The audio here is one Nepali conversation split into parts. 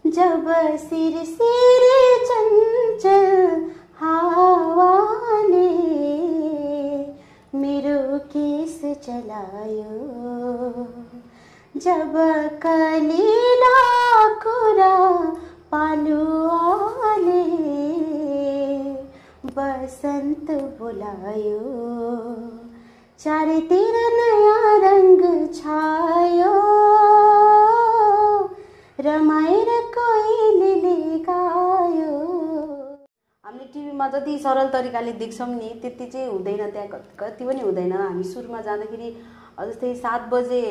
जब सिरसिरे चञ्चल हावाले मेरो केस चलायो, जब कलिला कुरा पालुवाले बसन्त बोलायो, चारैतिर नयाँ रंग छायो, रमाएर कोइलीले गायो। हामीले टिभीमा जति सरल तरिकाले देख्छौँ नि त्यति चाहिँ हुँदैन, त्यहाँ कति पनि हुँदैन। हामी सुरुमा जाँदाखेरि जस्तै 7 बजे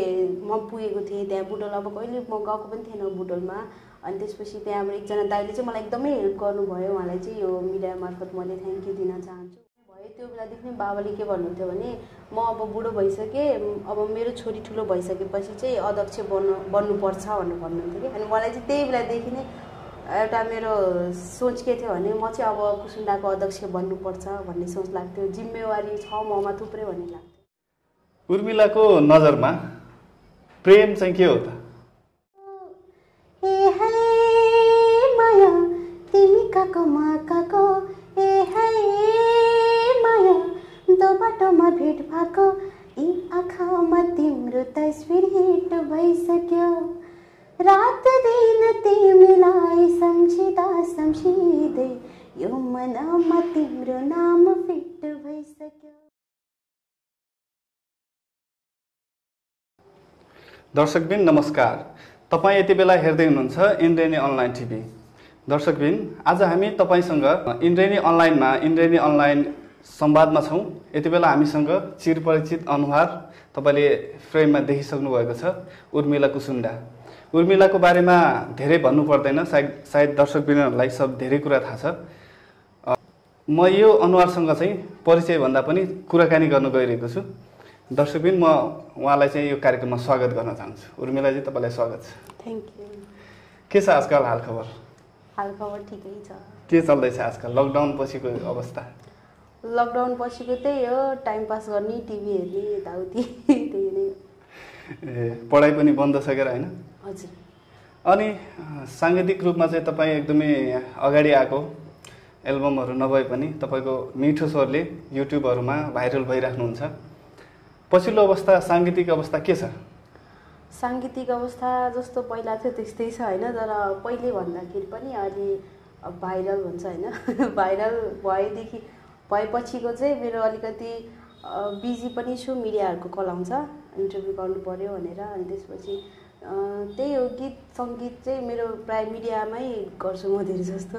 म पुगेको थिएँ त्यहाँ बुटोल, अब कहिले म गएको पनि थिएन बुटोलमा। अनि त्यसपछि त्यहाँबाट एकजना दाइले चाहिँ मलाई एकदमै हेल्प गर्नुभयो, उहाँलाई चाहिँ यो मिडिया मार्फत मैले थ्याङ्क यू दिन चाहन्छु। भयो त्यो बेलादेखि बाबाले के भन्नुहुन्थ्यो भने म अब बुढो भइसकेँ, अब मेरो छोरी ठुलो भइसकेपछि चाहिँ अध्यक्ष बन्नुपर्छ भनेर भन्नुहुन्थ्यो कि। अनि मलाई चाहिँ त्यही बेलादेखि नै एउटा मेरो सोच के थियो भने म चाहिँ अब कुसुन्डाको अध्यक्ष बन्नुपर्छ भन्ने सोच लाग्थ्यो, जिम्मेवारी छ ममा थुप्रै भन्ने लाग्थ्यो। उर्मिलाको नजरमा प्रेम चाहिँ के हो त? ए है माया तिमी काको म काको, ए है माया दो बाटोमा भेट भएको, यी आँखामा तिम्रो तस्बिर हिट भइसक्यो, रात दिन तिमीलाई सम्झिँदा सम्झिँदै यो मनमा तिम्रो नाम फिट भइसक्यो। दर्शकबिन नमस्कार, तपाईँ यति बेला हेर्दै हुनुहुन्छ इन्द्रेणी अनलाइन टिभी। दर्शकबिन, आज हामी तपाईसँग इन्द्रेणी अनलाइनमा इन्द्रेणी अनलाइन संवादमा छौँ। यति बेला हामीसँग चिरपरिचित अनुहार तपाईँले फ्रेममा देखिसक्नु भएको छ, उर्मिला कुसुन्डा। उर्मिलाको बारेमा धेरै भन्नु पर्दैन, सायद दर्शकबिनहरूलाई सब धेरै कुरा थाहा छ। म यो अनुहारसँग चाहिँ परिचय भन्दा पनि कुराकानी गर्न गइरहेको छु। दर्शकबिन, म उहाँलाई चाहिँ यो कार्यक्रममा स्वागत गर्न चाहन्छु। उर्मिलाजी, तपाईँलाई स्वागत छ। Thank you. के छ आजकल हालखबर? हालखबर ठिकै छ। के चल्दैछ आजकल लकडाउन पछिको अवस्था? लकडाउन पछिको त्यही हो, टाइम पास गर्ने, टिभी हेर्ने, यताउति त्यही नै। पढाइ पनि बन्द छ के होइन? हजुर। अनि साङ्गीतिक रूपमा चाहिँ तपाईँ एकदमै अगाडि आएको, एल्बमहरू नभए पनि तपाईँको मिठो स्वरले युट्युबहरूमा भाइरल भइराख्नुहुन्छ। पछिल्लो अवस्था साङ्गीतिक अवस्था के छ? साङ्गीतिक अवस्था जस्तो पहिला थियो त्यस्तै छ होइन, तर पहिले भन्दाखेरि पनि अलि भाइरल हुन्छ होइन। भाइरल भएपछिको चाहिँ मेरो अलिकति बिजी पनि छु, मिडियाहरूको कल आउँछ इन्टरभ्यू गर्नु पर्यो भनेर। अनि त्यसपछि त्यही हो, गीत सङ्गीत चाहिँ मेरो प्राय मिडियामै गर्छु म धेरै जस्तो।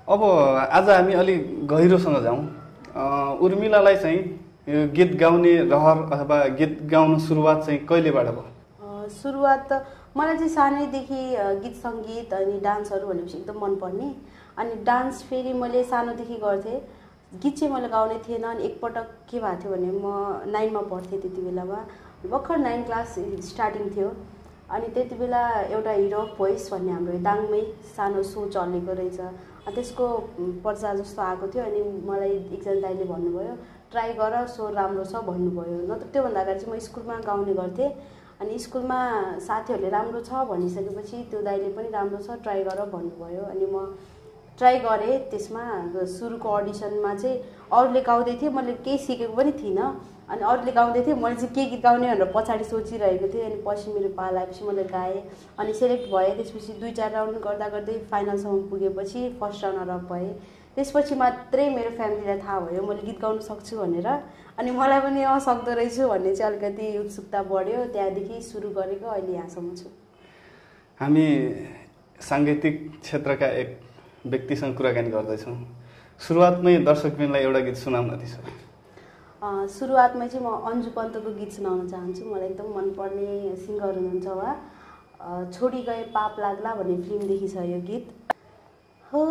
अब आज हामी अलिक गहिरोसँग जाउँ। उर्मिलालाई चाहिँ यो गीत गाउने रहर अथवा गीत गाउनु सुरुवात चाहिँ कहिलेबाट भयो? सुरुवात त मलाई चाहिँ सानैदेखि गीत सङ्गीत अनि डान्सहरू भनेपछि एकदम मनपर्ने। अनि डान्स फेरि मैले सानोदेखि गर्थेँ, गीत चाहिँ मैले गाउने थिएन। अनि एकपटक के भएको थियो भने म 9 मा पढ्थेँ, त्यति बेलामा भर्खर 9 क्लास स्टार्टिङ थियो। अनि त्यति बेला एउटा हिरो अफ भोइस भन्ने हाम्रो दाङमै सानो सो चलेको रहेछ, त्यसको पर्चा जस्तो आएको थियो। अनि मलाई एकजना दाइले भन्नुभयो ट्राई गर, स्वर राम्रो छ भन्नुभयो। नत्र त्योभन्दा अगाडि चाहिँ म स्कुलमा गाउने गर्थेँ। अनि स्कुलमा साथीहरूले राम्रो छ भनिसकेपछि त्यो दाइले पनि राम्रो छ ट्राई गर भन्नुभयो। अनि म ट्राई गरेँ। त्यसमा सुरुको अडिसनमा चाहिँ अरूले गाउँदै थिएँ, मैले केही सिकेको पनि थिइनँ। अनि अरूले गाउँदै थिएँ, मैले चाहिँ के गीत गाउने भनेर पछाडि सोचिरहेको थिएँ। अनि पछि मेरो पाला आएपछि मैले गाएँ, अनि सेलेक्ट भएँ। त्यसपछि 2-4 राउन्ड गर्दा गर्दै फाइनलसम्म पुगेपछि फर्स्ट रनर अप भएँ। त्यसपछि मात्रै मेरो फ्यामिलीलाई थाहा भयो मैले गीत गाउन सक्छु भनेर। अनि मलाई पनि सक्दो रहेछु भन्ने चाहिँ अलिकति उत्सुकता बढ्यो। त्यहाँदेखि सुरु गरेको अहिले यहाँसम्म छु। हामी साङ्गीतिक क्षेत्रका एक व्यक्तिसँग कुराकानी गर्दैछौँ। सुरुवातमै दर्शकबिनलाई एउटा गीत सुनाउन त्यसो। सुरुवातमै चाहिँ म अन्जु पन्तको गीत सुनाउन चाहन्छु। मलाई एकदम मनपर्ने सिङ्गर हुनुहुन्छ उहाँ। छोडी गए पाप लाग्ला भन्ने फिल्मदेखि छ यो गीत। हो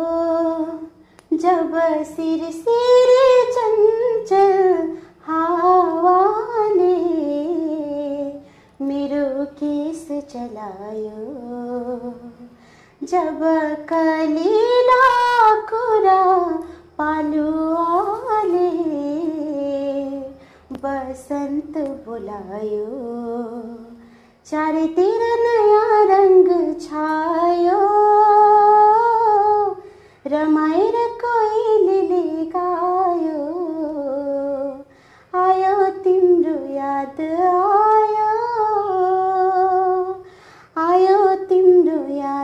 जब सिरसिरे चञ्चल हावाले मेरो केस चलायो, जब कलिला कुरा पालुवाले बसन्त बोलायो, चारैतिर नयाँ रंग छायो,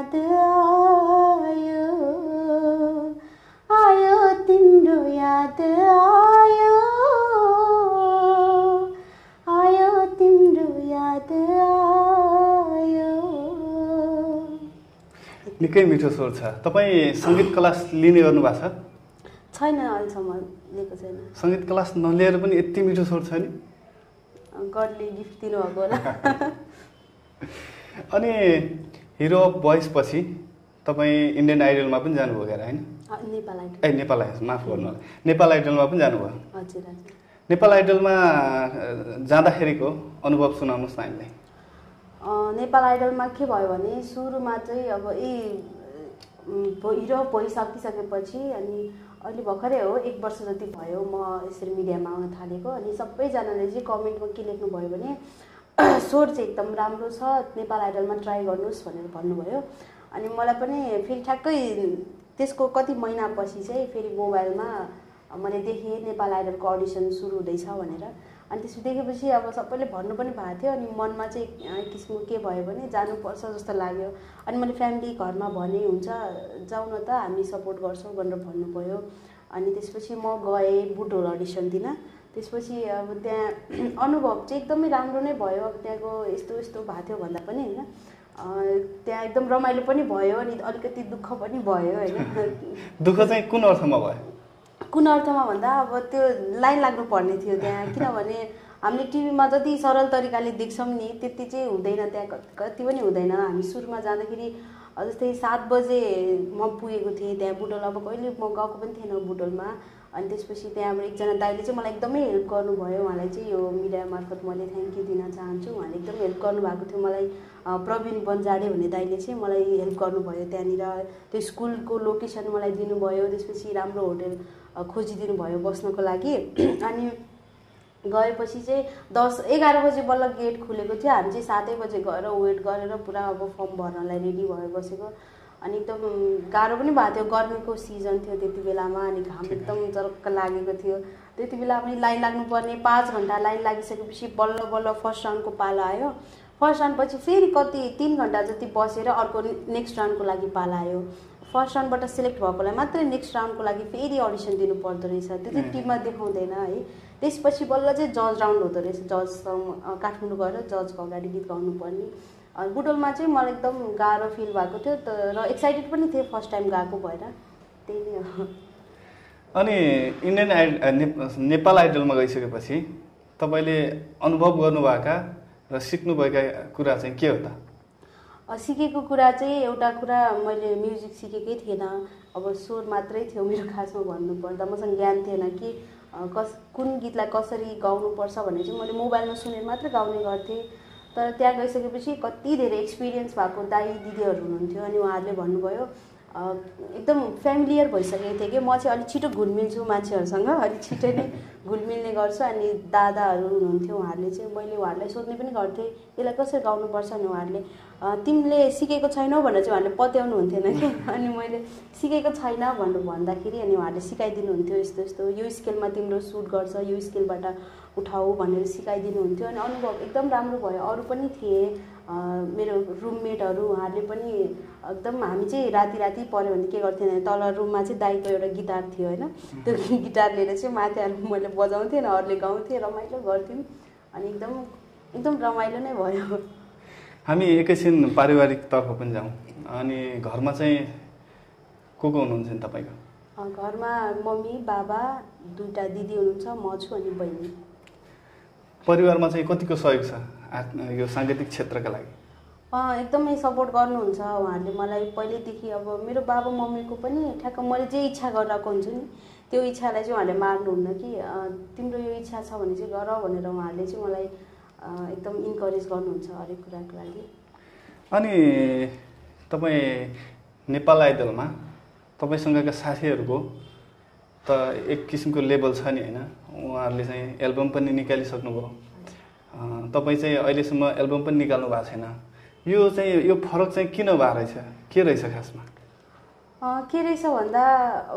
याद आयो आयो तिम्रो याद आयो आयो तिम्रो याद आयो। निकै मिठो स्वर छ। तपाईँ सङ्गीत क्लास लिने गर्नुभएको छ? छैन, अहिलेसम्म लिएको छैन। सङ्गीत क्लास नलिएर पनि यति मिठो स्वर छ नि? गडले गिफ्ट दिनुभएको होला। अनि हिरो अफ भोइस पछि तपाईँ इन्डियन आइडलमा पनि जानुभयो क्या होइन? नेपाल आइडल। नेपाल आइडल, माफ गर्नु होला, नेपाल आइडलमा पनि जानुभयो। हजुर हजुर। नेपाल आइडलमा जाँदाखेरिको अनुभव सुनाउनुहोस् न हामीलाई। नेपाल आइडलमा के भयो भने सुरुमा चाहिँ अब हिरो भोइस सकिसकेपछि अनि अहिले भर्खरै हो 1 वर्ष जति भयो म यसरी मिडियामा आउन थालेको। अनि सबैजनाले चाहिँ कमेन्टमा के लेख्नुभयो भने स्वर चाहिँ एकदम राम्रो छ, नेपाल आइडलमा ट्राई गर्नुहोस् भनेर भन्नुभयो। अनि मलाई पनि फेरि ठ्याक्कै त्यसको कति महिनापछि चाहिँ फेरि मोबाइलमा मैले देखेँ नेपाल आइडलको अडिसन सुरु हुँदैछ भनेर। अनि त्यसो देखेपछि अब सबैले भन्नु पनि भएको थियो। अनि मनमा चाहिँ एक किसिमको के भयो भने जानुपर्छ जस्तो लाग्यो। अनि मैले फ्यामिली घरमा भने हुन्छ जाउँ न त, हामी सपोर्ट गर्छौँ भनेर भन्नुभयो। अनि त्यसपछि म गएँ बुटोल अडिसन दिन। त्यसपछि अब त्यहाँ अनुभव चाहिँ एकदमै राम्रो नै भयो। अब त्यहाँको यस्तो यस्तो भएको थियो भन्दा पनि होइन, त्यहाँ एकदम रमाइलो पनि भयो अनि अलिकति दुःख पनि भयो होइन। दुःख चाहिँ कुन अर्थमा भयो? कुन अर्थमा भन्दा अब त्यो लाइन लाग्नु पर्ने थियो त्यहाँ, किनभने हामीले टिभीमा जति सरल तरिकाले देख्छौँ नि त्यति चाहिँ हुँदैन, त्यहाँ कति पनि हुँदैन। हामी सुरुमा जाँदाखेरि जस्तै 7 बजे म पुगेको थिएँ त्यहाँ बुटोल। अब कहिले म गएको पनि थिएन बुटोलमा। अनि त्यसपछि त्यहाँबाट एकजना दाइले चाहिँ मलाई एकदमै हेल्प गर्नुभयो। उहाँलाई चाहिँ यो मिडिया मार्फत मैले थ्याङ्क यू दिन चाहन्छु। उहाँले एकदम हेल्प गर्नुभएको थियो मलाई। प्रवीण बन्जाडे भन्ने दाइले चाहिँ मलाई हेल्प गर्नुभयो त्यहाँनिर। त्यो स्कुलको लोकेसन मलाई दिनुभयो। त्यसपछि राम्रो होटल खोजिदिनु भयो बस्नको लागि। अनि गएपछि चाहिँ 10-11 बजे बल्ल गेट खुलेको थियो। हामी चाहिँ 7 बजे गएर वेट गरेर पुरा अब फर्म भर्नलाई रेडी भएर बसेको। अनि एकदम गाह्रो पनि भएको थियो, गर्मीको सिजन थियो त्यति बेलामा। अनि घाम एकदम जरक्क लागेको थियो। त्यति बेला पनि लाइन लाग्नुपर्ने, 5 घन्टा लाइन लागिसकेपछि बल्ल बल्ल फर्स्ट राउन्डको पाला आयो। फर्स्ट राउन्डपछि फेरि कति 3 घन्टा जति बसेर अर्को नेक्स्ट राउन्डको लागि पाला आयो। फर्स्ट राउन्डबाट सिलेक्ट भएकोलाई मात्रै नेक्स्ट राउन्डको लागि फेरि अडिसन दिनु पर्दो रहेछ, त्यो चाहिँ टिममा देखाउँदैन है। त्यसपछि बल्ल चाहिँ जज राउन्ड हुँदो रहेछ, जज काठमाडौँ गएर जजको अगाडि गीत गाउनुपर्ने। बुटोलमा चाहिँ मलाई एकदम गाह्रो फिल भएको थियो र एक्साइटेड पनि थिएँ फर्स्ट टाइम गएको भएर, त्यही नै हो। अनि इन्डियन नेपाल आइडलमा गइसकेपछि तपाईँले अनुभव गर्नुभएका र सिक्नुभएका कुरा चाहिँ के हो त? सिकेको कुरा चाहिँ एउटा कुरा, मैले म्युजिक सिकेकै थिएन। अब स्वर मात्रै थियो मेरो खासमा भन्नुपर्दा। मसँग ज्ञान थिएन कि कुन गीतलाई कसरी गाउनुपर्छ भन्ने चाहिँ मैले मोबाइलमा सुनेर मात्रै गाउने गर्थेँ। तर त्यहाँ गइसकेपछि कति धेरै एक्सपिरियन्स भएको दाइ दिदीहरू हुनुहुन्थ्यो। अनि उहाँहरूले भन्नुभयो एकदम फ्यामिलियर भइसकेको थिएँ कि म चाहिँ अलिक छिटो घुलमिल्छु मान्छेहरूसँग, अलिक छिटो नै घुलमिल्ने गर्छु। अनि दादाहरू हुनुहुन्थ्यो, उहाँहरूले चाहिँ मैले उहाँहरूलाई सोध्ने पनि गर्थेँ यसलाई कसरी गाउनुपर्छ। अनि उहाँहरूले तिमीले सिकेको छैनौ भनेर चाहिँ उहाँहरूले पत्याउनु हुन्थेन कि। अनि मैले सिकेको छैन भनेर भन्दाखेरि अनि उहाँहरूले सिकाइदिनुहुन्थ्यो, यस्तो यस्तो यो स्केलमा तिम्रो सुट गर्छ, यो स्केलबाट उठाऊ भनेर सिकाइदिनुहुन्थ्यो। अनि अनुभव एकदम राम्रो भयो। अरू पनि थिए मेरो रुममेटहरू, उहाँहरूले पनि एकदम, हामी चाहिँ राति राति पऱ्यो भने के गर्थेँ भने तल रुममा चाहिँ दाइको एउटा गिटार थियो होइन, त्यो गिटार लिएर चाहिँ माथि आएर मैले बजाउँथेँ न, अरूले गाउँथेँ, रमाइलो गर्थ्यौँ। अनि एकदम रमाइलो नै भयो। हामी एकैछिन पारिवारिक तर्फ पनि जाउँ। अनि घरमा चाहिँ को हुनुहुन्छ नि तपाईँको? घरमा मम्मी बाबा 2टा दिदी हुनुहुन्छ, म छु अनि बहिनी। परिवारमा चाहिँ कतिको सहयोग छ यो साङ्गीतिक क्षेत्रका लागि? एकदमै सपोर्ट गर्नुहुन्छ उहाँहरूले मलाई पहिल्यैदेखि। अब मेरो बाबा मम्मीको पनि ठ्याक्क मैले जे इच्छा गरिरहेको हुन्छु नि त्यो इच्छालाई चाहिँ उहाँहरूले मार्नुहुन्न कि तिम्रो यो इच्छा छ भने चाहिँ गर भनेर उहाँहरूले चाहिँ मलाई एकदम इन्करेज गर्नुहुन्छ हरेक कुराको लागि। अनि तपाईँ नेपाल आइडलमा तपाईँसँगका साथीहरूको त एक किसिमको लेभल छ नि होइन, उहाँहरूले चाहिँ एल्बम पनि निकालिसक्नुभयो, तपाईँ चाहिँ अहिलेसम्म एल्बम पनि निकाल्नु भएको छैन। यो फरक चाहिँ किन भएको रहेछ, के रहेछ खासमा? के रहेछ भन्दा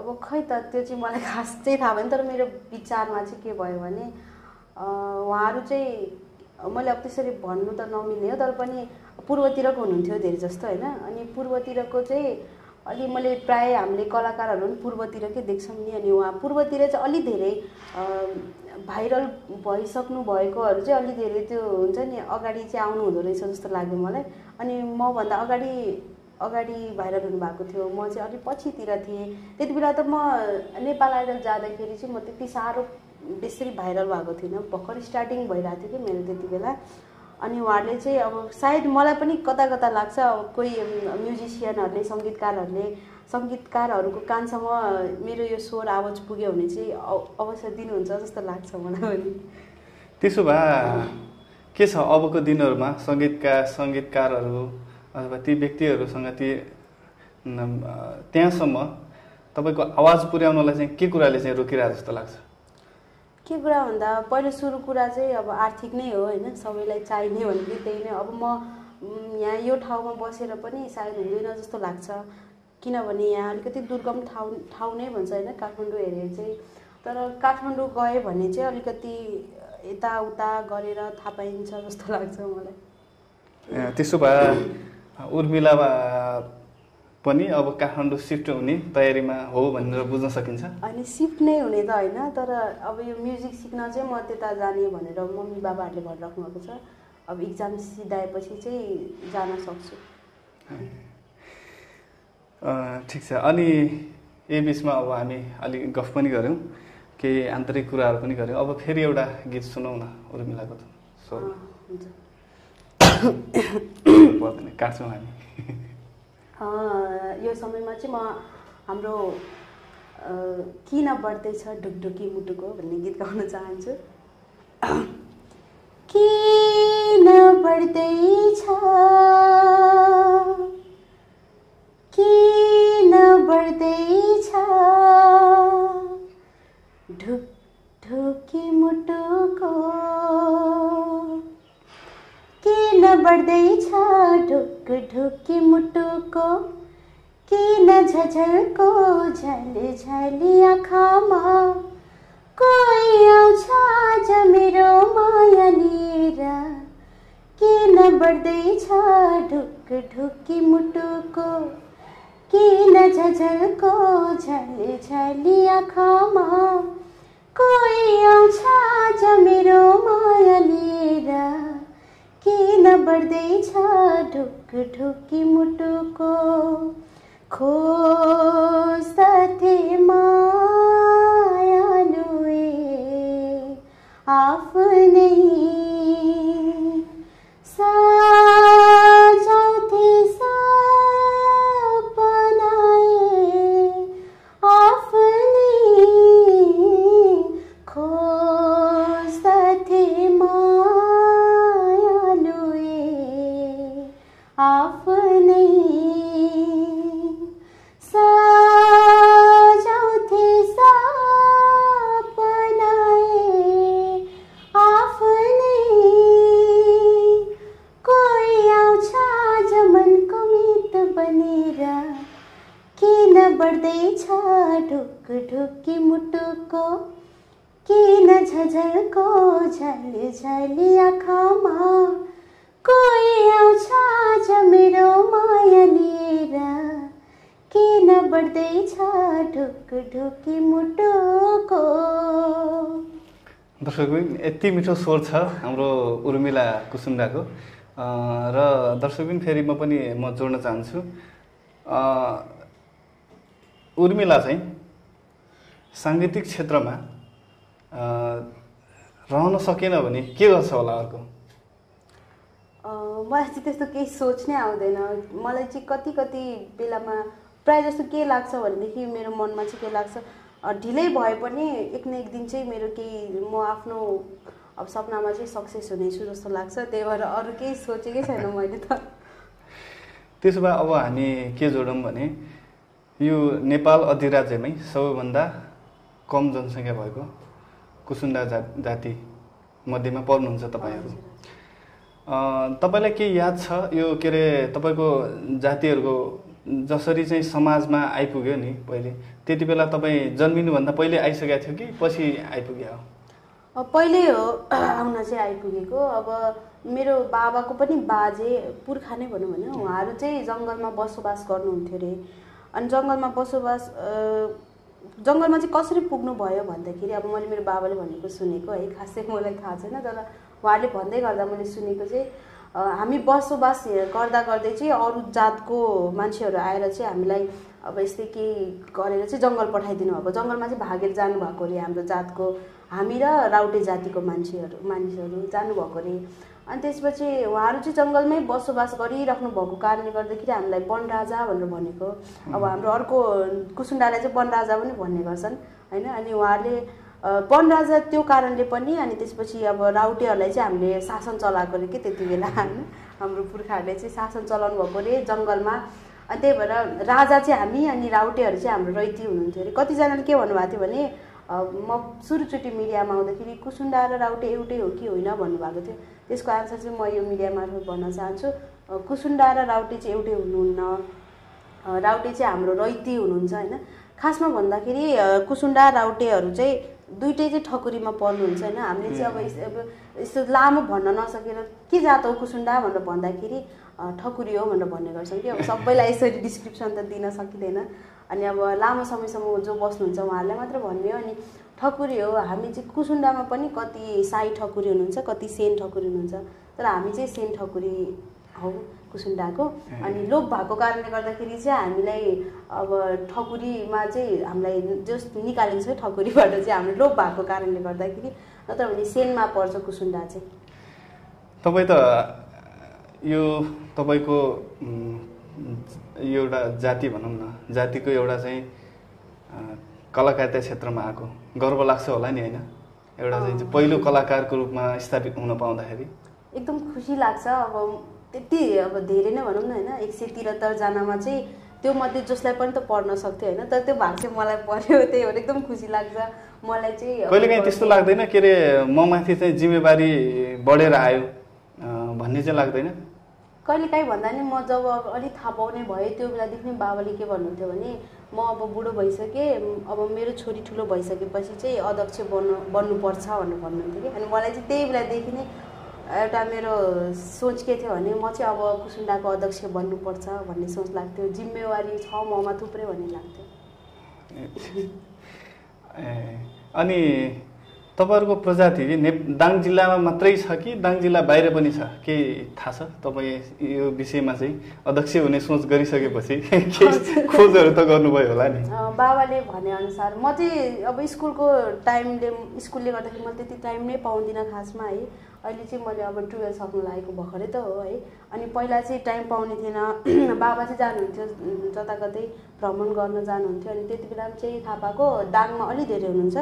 अब खै त त्यो चाहिँ मलाई खास चाहिँ थाहा भएन। तर मेरो विचारमा चाहिँ के भयो भने उहाँहरू चाहिँ, मैले अब त्यसरी भन्नु त नमिल्ने हो, तर पनि पूर्वतिरको हुनुहुन्थ्यो धेरै जस्तो होइन। अनि पूर्वतिरको चाहिँ अलि मैले प्रायः हामीले कलाकारहरू पनि पूर्वतिरकै देख्छौँ नि। अनि उहाँ पूर्वतिर चाहिँ अलि धेरै भाइरल भइसक्नु भएकोहरू चाहिँ अलि धेरै त्यो हुन्छ नि अगाडि चाहिँ आउनु हुँदो रहेछ जस्तो लाग्यो मलाई। अनि मभन्दा अगाडि भाइरल हुनुभएको थियो, म चाहिँ अलिक पछितिर थिएँ। त्यति बेला त म नेपाल आइडल जाँदाखेरि चाहिँ म त्यति साह्रो बेसरी भाइरल भएको थिइनँ, भर्खर स्टार्टिङ भइरहेको थियो कि मेरो त्यति बेला। अनि उहाँहरूले चाहिँ अब सायद मलाई पनि कता कता लाग्छ अब कोही म्युजिसियनहरूले सङ्गीतकारहरूको कानसम्म मेरो यो स्वर आवाज पुग्यो भने चाहिँ अवसर दिनुहुन्छ जस्तो लाग्छ मलाई पनि। त्यसो भए के छ अबको दिनहरूमा सङ्गीतकारहरू अथवा ती व्यक्तिहरूसँग त्यहाँसम्म तपाईँको आवाज पुर्याउनलाई चाहिँ के कुराले चाहिँ रोकिरहेको जस्तो लाग्छ? के कुरा भन्दा पहिलो सुरु कुरा चाहिँ अब आर्थिक नै हो होइन, सबैलाई चाहिने भनेको त्यही नै। अब म यहाँ यो ठाउँमा बसेर पनि सायद हुँदैन जस्तो लाग्छ, किनभने यहाँ अलिकति दुर्गम ठाउँ नै भन्छ होइन काठमाडौँ हेरेर चाहिँ। तर काठमाडौँ गयो भने चाहिँ अलिकति यताउता गरेर थाहा पाइन्छ जस्तो लाग्छ मलाई। त्यसो भए उर्मिला पनि अब काठमाडौँ सिफ्ट हुने तयारीमा हो भनेर बुझ्न सकिन्छ? अनि सिफ्ट नै हुने त होइन, तर अब यो म्युजिक सिक्न चाहिँ म त्यता जाने भनेर मम्मी बाबाहरूले भनिराख्नु भएको छ। अब इक्जाम सिधाएपछि चाहिँ जान सक्छु। ठिक छ। अनि यही बिचमा अब हामी अलिक गफ पनि गऱ्यौँ, केही आन्तरिक कुराहरू पनि गऱ्यौँ। अब फेरि एउटा गीत सुनौँ न उर्मिलाको। हुन्छ पर्दैन, काट्छौँ हामी। यो समयमा चाहिँ म हाम्रो किन बढ्दैछ ढुकढुकी मुटुको भन्ने गीत गाउन चाहन्छु। किन बढ्दैछ ढुकढुकी मुटुको, किन बढ्दैछ ढुकढुकी मुटुको, किन झझल्को झलझली आँखामा कोही आउँछ आज मेरो माया लिएर। किन बढ्दैछ ढुकढुकी मुटुको, किन झझल्को झलझली आँखामा कोही आउँछ आज मेरो माया लिएर। किन बढ्दैछ ढुकढुकी मुटुको, खोज्दथे मायालुए आफ्नै सजाउँथे सपनाए आफ्नै, खोज्दथे आफ्नै सजाउँथे सपनाए आफ्नै, कोही आउँछ आज मनको मित बनेर। किन बढ्दैछ ढुकढुकी मुटुको, किन झझल्को झलझली आँखामा कोही आउँछ आज मेरो माया लिएर। किन बढ्दैछ ढुकढुकी मुटुको। दर्शकबिन यति मिठो स्वर छ हाम्रो उर्मिला कुसुन्डाको। र दर्शकबिन फेरि म जोड्न चाहन्छु, उर्मिला चाहिँ साङ्गीतिक क्षेत्रमा रहन सकेन भने के गर्छ होला अर्को? मलाई चाहिँ त्यस्तो केही सोच्नै आउँदैन। मलाई चाहिँ कति बेलामा प्रायः जस्तो के लाग्छ भनेदेखि मेरो मनमा चाहिँ के लाग्छ, ढिलै भए पनि एक न एक दिन चाहिँ मेरो केही म आफ्नो अब सपनामा चाहिँ सक्सेस हुनेछु जस्तो लाग्छ। त्यही भएर अरू केही सोचेकै छैन मैले त। त्यसो भए अब हामी के जोडौँ भने यो नेपाल अधिराज्यमै सबैभन्दा कम जनसङ्ख्या भएको कुसुन्डा जाति मध्येमा पर्नुहुन्छ तपाईँहरू। तपाईँलाई के याद छ यो के अरे तपाईँको जातिहरूको जसरी चाहिँ समाजमा आइपुग्यो नि पहिले, त्यति बेला तपाईँ जन्मिनुभन्दा पहिले आइसकेको थियो कि पछि आइपुग्यो? पहिले हो आउन चाहिँ आइपुगेको। अब मेरो बाबाको पनि बाजे पुर्खा नै भनौँ भने उहाँहरू चाहिँ जङ्गलमा बसोबास गर्नुहुन्थ्यो अरे। अनि जङ्गलमा बसोबास जङ्गलमा चाहिँ कसरी पुग्नु भयो भन्दाखेरि अब मैले मेरो बाबाले भनेको सुनेको है, खासै मलाई थाहा छैन, तर उहाँले भन्दै गर्दा मैले सुनेको चाहिँ हामी बसोबास गर्दा गर्दै चाहिँ अरू जातको मान्छेहरू आएर चाहिँ हामीलाई अब यस्तै केही गरेर चाहिँ जङ्गल पठाइदिनु भएको, जङ्गलमा चाहिँ भागेर जानुभएको अरे हाम्रो जातको, हामी र राउटे जातिको मानिसहरू जानुभएको अरे। अनि त्यसपछि उहाँहरू चाहिँ जङ्गलमै बसोबास गरिराख्नु भएको कारणले गर्दाखेरि हामीलाई वनराजा भनेर भनेको। अब हाम्रो अर्को कुसुन्डालाई चाहिँ वनराजा पनि भन्ने गर्छन् होइन। अनि उहाँहरूले वनराजा त्यो कारणले पनि, अनि त्यसपछि अब राउटेहरूलाई चाहिँ हामीले शासन चलाएको अरे कि त्यति बेला होइन, हाम्रो पुर्खाहरूले चाहिँ शासन चलाउनु भएको अरे जङ्गलमा। अनि त्यही भएर राजा चाहिँ हामी अनि राउटेहरू चाहिँ हाम्रो रैती हुनुहुन्थ्यो अरे। कतिजनाले के भन्नुभएको थियो भने म सुरुचोटि मिडियामा आउँदाखेरि कुसुन्डा र राउटे एउटै हो कि होइन भन्नुभएको थियो। त्यसको आन्सर चाहिँ म यो मिडिया मार्फत भन्न चाहन्छु, कुसुन्डा र राउटे चाहिँ एउटै हुनुहुन्न, राउटे चाहिँ हाम्रो रैती हुनुहुन्छ होइन। खासमा भन्दाखेरि कुसुन्डा राउटेहरू चाहिँ दुइटै चाहिँ ठकुरीमा पर्नुहुन्छ होइन। हामीले चाहिँ अब यस्तो लामो भन्न नसकेर के जात हो कुसुन्डा भनेर भन्दाखेरि ठकुरी हो भनेर भन्ने गर्छौँ कि अब सबैलाई यसरी डिस्क्रिप्सन त दिन सकिँदैन। अनि अब लामो समयसम्म जो बस्नुहुन्छ उहाँहरूलाई मात्र भन्ने हो। अनि ठकुरी हो हामी चाहिँ, कुसुन्डामा पनि कति साई ठकुरी हुनुहुन्छ, कति सेन ठकुरी हुनुहुन्छ, तर हामी चाहिँ सेन ठकुरी हौ कुसुन्डाको। अनि लोप भएको कारणले गर्दाखेरि चाहिँ हामीलाई अब ठकुरीमा चाहिँ हामीलाई जस निकालेको छ ठकुरीबाट चाहिँ हामीले लोप भएको कारणले गर्दाखेरि, नत्र भने सेनमा पर्छ कुसुन्डा चाहिँ। तपाईँ त यो तपाईँको एउटा जाति भनौँ न, जातिको एउटा चाहिँ कलाकारिता क्षेत्रमा आएको गर्व लाग्छ होला नि होइन, एउटा चाहिँ पहिलो कलाकारको रूपमा स्थापित हुन पाउँदाखेरि एकदम खुसी लाग्छ। अब त्यति अब धेरै नै भनौँ न होइन, 173 जनामा चाहिँ त्यो मध्ये जसलाई पनि त पढ्न सक्थ्यो होइन, तर त्यो भाग चाहिँ मलाई पढ्यो, त्यही भएर एकदम खुसी लाग्छ मलाई चाहिँ। कहिलेकाहीँ त्यस्तो लाग्दैन के अरे म माथि चाहिँ जिम्मेवारी बढेर आयो भन्ने चाहिँ लाग्दैन? कहिलेकाहीँ भन्दा नि म जब अलिक थाहा पाउने भएँ त्यो बेलादेखि नै बाबाले के भन्नुहुन्थ्यो भने म अब बुढो भइसकेँ, अब मेरो छोरी ठुलो भइसकेपछि चाहिँ अध्यक्ष बन्नुपर्छ भनेर भन्नुहुन्थ्यो कि। अनि मलाई चाहिँ त्यही बेलादेखि नै एउटा मेरो सोच के थियो भने म चाहिँ अब कुसुन्डाको अध्यक्ष बन्नुपर्छ भन्ने सोच लाग्थ्यो, जिम्मेवारी छ ममा थुप्रै भन्ने लाग्थ्यो। अनि तपाईँहरूको प्रजाति दाङ जिल्लामा मात्रै छ कि दाङ जिल्ला बाहिर पनि छ, के थाहा छ? तपाईँ यो विषयमा चाहिँ अध्यक्ष हुने सोच गरिसकेपछि खोजहरू त गर्नुभयो होला नि? बाबाले भनेअनुसार म चाहिँ अब स्कुलले गर्दाखेरि मैले त्यति टाइम नै पाउँदिनँ खासमा है। अहिले चाहिँ मैले अब 12 सक्नु लागेको भर्खरै त हो है। अनि पहिला चाहिँ टाइम पाउने थिएन, बाबा चाहिँ जानुहुन्थ्यो जताकतै भ्रमण गर्न जानुहुन्थ्यो। अनि त्यति बेला चाहिँ थाहा पाएको दाङमा अलि धेरै हुनुहुन्छ,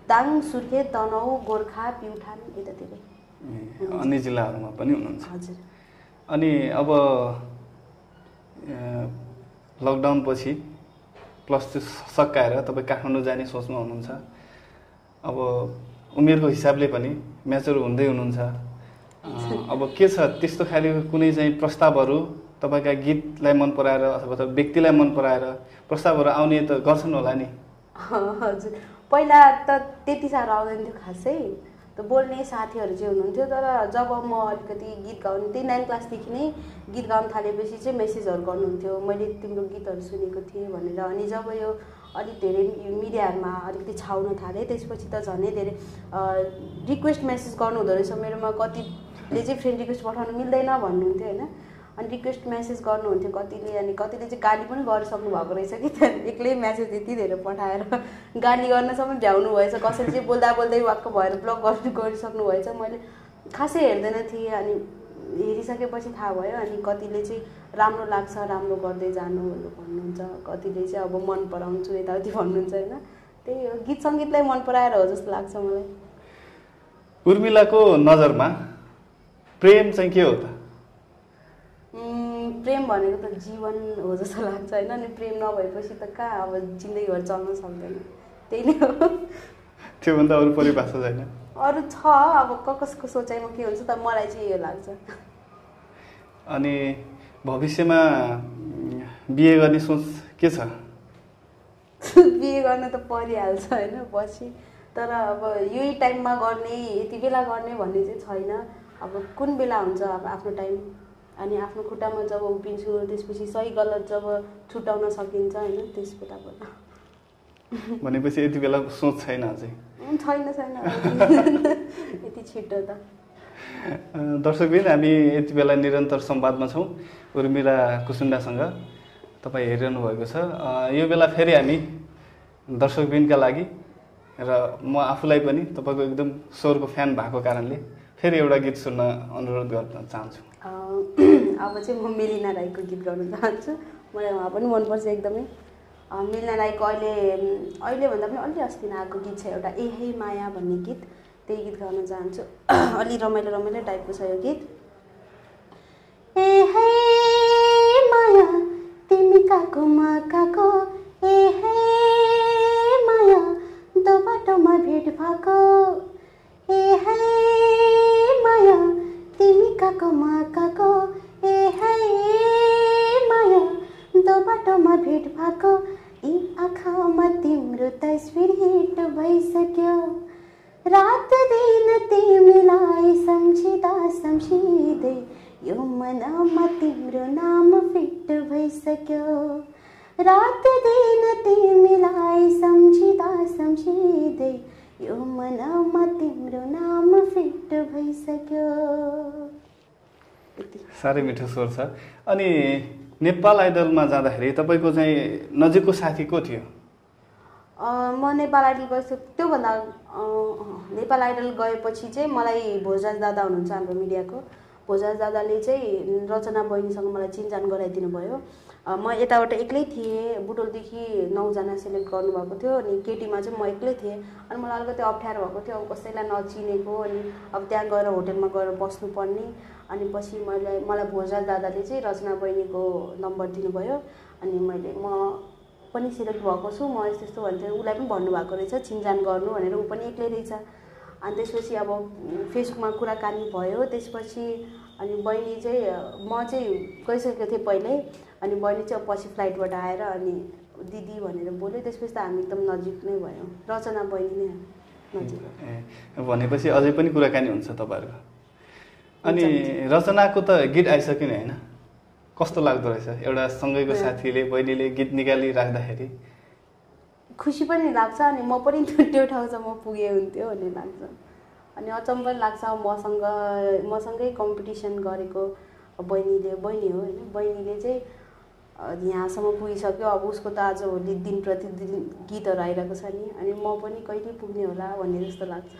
दाङ, सुर्खेत, तनहु, गोर्खा, प्युठान यतातिरै अन्य जिल्लाहरूमा पनि हुनुहुन्छ। हजुर। अनि अब लकडाउन पछि +2 सकाएर तपाईँ काठमाडौँ जाने सोचमा हुनुहुन्छ। अब उमेरको हिसाबले पनि म्याचुर हुँदै हुनुहुन्छ। अब के छ त्यस्तो खालको कुनै चाहिँ प्रस्तावहरू तपाईँका गीतलाई मन पराएर अथवा व्यक्तिलाई मन पराएर प्रस्तावहरू आउने त गर्छन् होला नि? हजुर, पहिला त त्यति साह्रो आउँदैन थियो खासै, त बोल्ने साथीहरू चाहिँ हुनुहुन्थ्यो। तर जब म अलिकति गीत गाउने, त्यही 9 क्लासदेखि नै गीत गाउन थालेपछि चाहिँ मेसेजहरू गर्नुहुन्थ्यो, मैले तिम्रो गीतहरू सुनेको थिएँ भनेर। अनि जब यो अलिक धेरै मिडियाहरूमा अलिकति छाउन थालेँ त्यसपछि त झनै धेरै रिक्वेस्ट मेसेज गर्नुहुँदो रहेछ मेरोमा। कतिले चाहिँ फ्रेन्ड रिक्वेस्ट पठाउनु मिल्दैन भन्नुहुन्थ्यो होइन। अनि रिक्वेस्ट मेसेज गर्नुहुन्थ्यो कतिले, अनि कतिले चाहिँ गाली पनि गरिसक्नु भएको रहेछ कि त्यहाँदेखि एक्लै म्यासेज यति धेरै पठाएर गाली गर्नसम्म भ्याउनु भएछ। कसैले चाहिँ बोल्दा बोल्दै वाक्क भएर ब्लक गरिसक्नु भएछ। मैले खासै हेर्दैन थिएँ, अनि हेरिसकेपछि थाहा भयो। अनि कतिले चाहिँ राम्रो लाग्छ, राम्रो गर्दै जानु भनेर भन्नुहुन्छ, कतिले चाहिँ अब मन पराउँछु यताउति भन्नुहुन्छ होइन। त्यही हो, गीत सङ्गीतलाई मन पराएर हो जस्तो लाग्छ मलाई। उर्मिलाको नजरमा प्रेम चाहिँ के हो त? प्रेम भनेको त जीवन हो जस्तो लाग्छ होइन। अनि प्रेम नभएपछि त कहाँ अब जिन्दगीभर चल्न सक्दैन, त्यही नै हो। त्योभन्दा अरू परिभाषा छैन? अरू छ, अब कसको सोचाइमा के हुन्छ, तर मलाई चाहिँ यो लाग्छ। अनि भविष्यमा बिहे गर्ने सोच के छ? बिहे गर्न त परिहाल्छ होइन पछि, तर अब यही टाइममा गर्ने, यति बेला गर्ने भन्ने चाहिँ छैन। अब कुन बेला हुन्छ अब आफ्नो टाइम अनि आफ्नो खुट्टामा जब उभिन्छु त्यसपछि सही गलत जब छुटाउन सकिन्छ होइन त्यस बेलाबाट भनेपछि यति बेला सोच छैन अझै छैन यति छिटो त दर्शकबिन हामी यति बेला निरन्तर संवादमा छौँ उर्मिला कुसुन्डासँग तपाईँ हेरिरहनु भएको छ यो बेला फेरि हामी दर्शकबिनका लागि र म आफूलाई पनि तपाईँको एकदम स्वरको फ्यान भएको कारणले फेरि एउटा गीत सुन्न अनुरोध गर्न चाहन्छु अब चाहिँ म मेलिना राईको गीत गाउन चाहन्छु मलाई उहाँ पनि मनपर्छ एकदमै मेलिना राईको अहिले भन्दा पनि अलि अस्ति आएको गीत छ एउटा ए हे माया भन्ने गीत त्यही गीत गाउन चाहन्छु अलि रमाइलो टाइपको छ यो गीत ए हे माया तिमी काको म काको ए हे माया दो बाटोमा भेट भएको ए हे माया तिमी काको म काको ए हे माया दो बाटोमा भेट भएको यी आँखामा तिम्रो तस्बिर हिट भइसक्यो रात दिन तिमीलाई सम्झिँदै यो मनमा तिम्रो नाम फिट भइसक्यो रात दिन तिमीलाई सम्झिँदै यो मनमा तिम्रो नाम फिट भइसक्यो साह्रै मिठो स्वर छ अनि नेपाल आइडलमा जाँदाखेरि तपाईँको चाहिँ नजिकको साथी को थियो म नेपाल आइडल गएछु त्योभन्दा नेपाल आइडल गएपछि चाहिँ मलाई भोजराज दादा हुनुहुन्छ हाम्रो मिडियाको भोजराज दादाले चाहिँ रचना बहिनीसँग मलाई चिनजान गराइदिनु भयो म यताबाट एक्लै थिएँ बुटोलदेखि 9 जना सेलेक्ट गर्नुभएको थियो अनि केटीमा चाहिँ म एक्लै थिएँ अनि मलाई अलिकति अप्ठ्यारो भएको थियो अब कसैलाई नचिनेको अनि अब त्यहाँ गएर होटेलमा गएर बस्नुपर्ने अनि पछि मलाई भोजराज दादाले चाहिँ रचना बहिनीको नम्बर दिनुभयो अनि म पनि सिलेक्ट भएको छु म यस्तो भन्थेँ उसलाई पनि भन्नुभएको रहेछ चिनजान गर्नु भनेर ऊ पनि एक्लै रहेछ अनि त्यसपछि अब फेसबुकमा कुराकानी भयो त्यसपछि अनि बहिनी चाहिँ म चाहिँ गइसकेको थिएँ पहिल्यै अनि बहिनी चाहिँ पछि फ्लाइटबाट आएर अनि दिदी भनेर बोल्यो त्यसपछि त हामी एकदम नजिक नै भयो रचना बहिनी नै नजिक भनेपछि अझै पनि कुराकानी हुन्छ तपाईँहरूको अनि रचनाको त गीत आइसक्यो नि होइन कस्तो लाग्दो रहेछ एउटा सँगैको साथीले बहिनीले गीत निकाली राख्दाखेरि खुसी पनि लाग्छ अनि म पनि त्यो ठाउँसम्म पुगे हुन्थ्यो भन्ने लाग्छ अनि अचम्म पनि लाग्छ मसँगै कम्पिटिसन गरेको बहिनी हो होइन बहिनीले चाहिँ यहाँसम्म पुगिसक्यो अब उसको त आजभोलि दिन प्रतिदिन गीतहरू आइरहेको छ नि अनि म पनि कहिले पुग्ने होला भन्ने जस्तो लाग्छ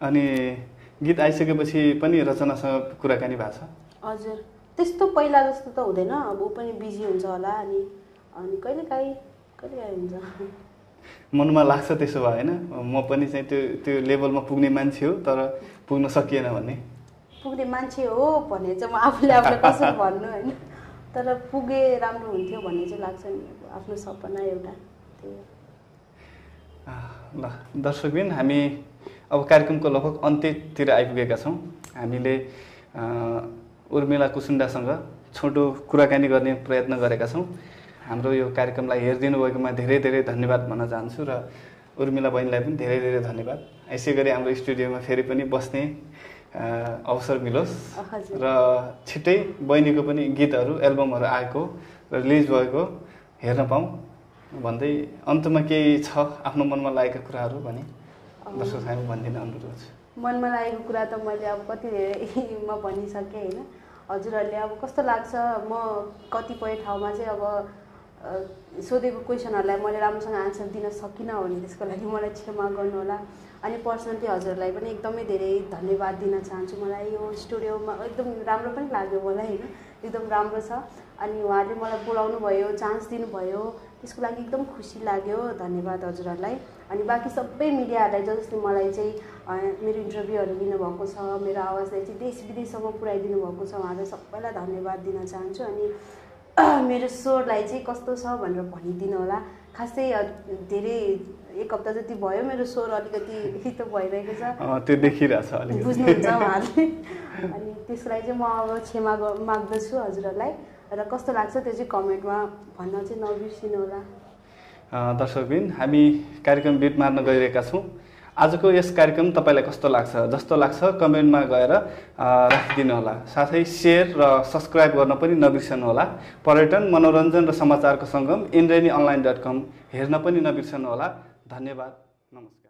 अनि गीत आइसकेपछि पनि रचनासँग कुराकानी भएको छ हजुर त्यस्तो पहिला जस्तो त हुँदैन अब ऊ पनि बिजी हुन्छ होला अनि कहिलेकाहीँ हुन्छ मनमा लाग्छ त्यसो भए होइन म पनि चाहिँ त्यो लेभलमा पुग्ने मान्छे हो तर पुग्न सकिएन भन्ने पुग्ने मान्छे हो भने चाहिँ म आफूलाई कसरी भन्नु होइन तर पुगे राम्रो हुन्थ्यो भन्ने चाहिँ लाग्छ नि आफ्नो सपना एउटा त्यही ल दर्शकबिन हामी अब कार्यक्रमको लगभग अन्त्यतिर आइपुगेका छौँ हामीले उर्मिला कुसुन्डासँग छोटो कुराकानी गर्ने प्रयत्न गरेका छौँ हाम्रो यो कार्यक्रमलाई हेरिदिनु भएकोमा धेरै धेरै धन्यवाद भन्न चाहन्छु र उर्मिला बहिनीलाई पनि धेरै धेरै धन्यवाद यसै गरी हाम्रो स्टुडियोमा फेरि पनि बस्ने अवसर मिलोस् र छिट्टै बहिनीको पनि गीतहरू एल्बमहरू आएको र रिलिज भएको हेर्न पाऊँ भन्दै अन्तमा केही छ आफ्नो मनमा लागेका कुराहरू भने दर्शकलाई भनिदिन अनुरोध छ मनमा लागेको कुरा त मैले अब कति धेरै म भनिसकेँ होइन हजुरहरूले अब कस्तो लाग्छ म कतिपय ठाउँमा चाहिँ अब सोधेको क्वेसनहरूलाई मैले राम्रोसँग आन्सर दिन सकिनँ भने त्यसको लागि मलाई क्षमा गर्नुहोला अनि पर्सनली हजुरहरूलाई पनि एकदमै धेरै धन्यवाद दिन चाहन्छु मलाई यो स्टुडियोमा एकदम राम्रो पनि लाग्यो मलाई होइन एकदम राम्रो छ अनि उहाँले मलाई बोलाउनु भयो चान्स दिनुभयो त्यसको लागि एकदम खुसी लाग्यो धन्यवाद हजुरहरूलाई अनि बाँकी सबै मिडियाहरूलाई जसले मलाई चाहिँ मेरो इन्टरभ्यूहरू लिनुभएको छ मेरो आवाजलाई चाहिँ देश विदेशसम्म पुर्याइदिनु भएको छ उहाँलाई सबैलाई धन्यवाद दिन चाहन्छु अनि मेरो स्वरलाई चाहिँ कस्तो छ भनेर भनिदिनु होला खासै धेरै एक हप्ता जति भयो मेरो स्वर अलिकति हितो भइरहेको छ त्यो देखिरहेछ अलिकति बुझ्नुहुन्छ उहाँले अनि त्यसलाई चाहिँ म अब क्षमा माग्दछु हजुरहरूलाई र कस्तो लाग्छ त्यो चाहिँ कमेन्टमा भन्न चाहिँ नबिर्सिनु होला दर्शकबिन हामी कार्यक्रम बिट मार्न गइरहेका छौँ आजको यस कार्यक्रम तपाईँलाई कस्तो लाग्छ जस्तो लाग्छ कमेन्टमा गएर राखिदिनु होला। साथै सेयर र सब्स्क्राइब गर्न पनि नबिर्सनु होला। पर्यटन, मनोरञ्जन र समाचारको सङ्गम indrainionline.com हेर्न पनि नबिर्सनु होला। धन्यवाद, नमस्कार।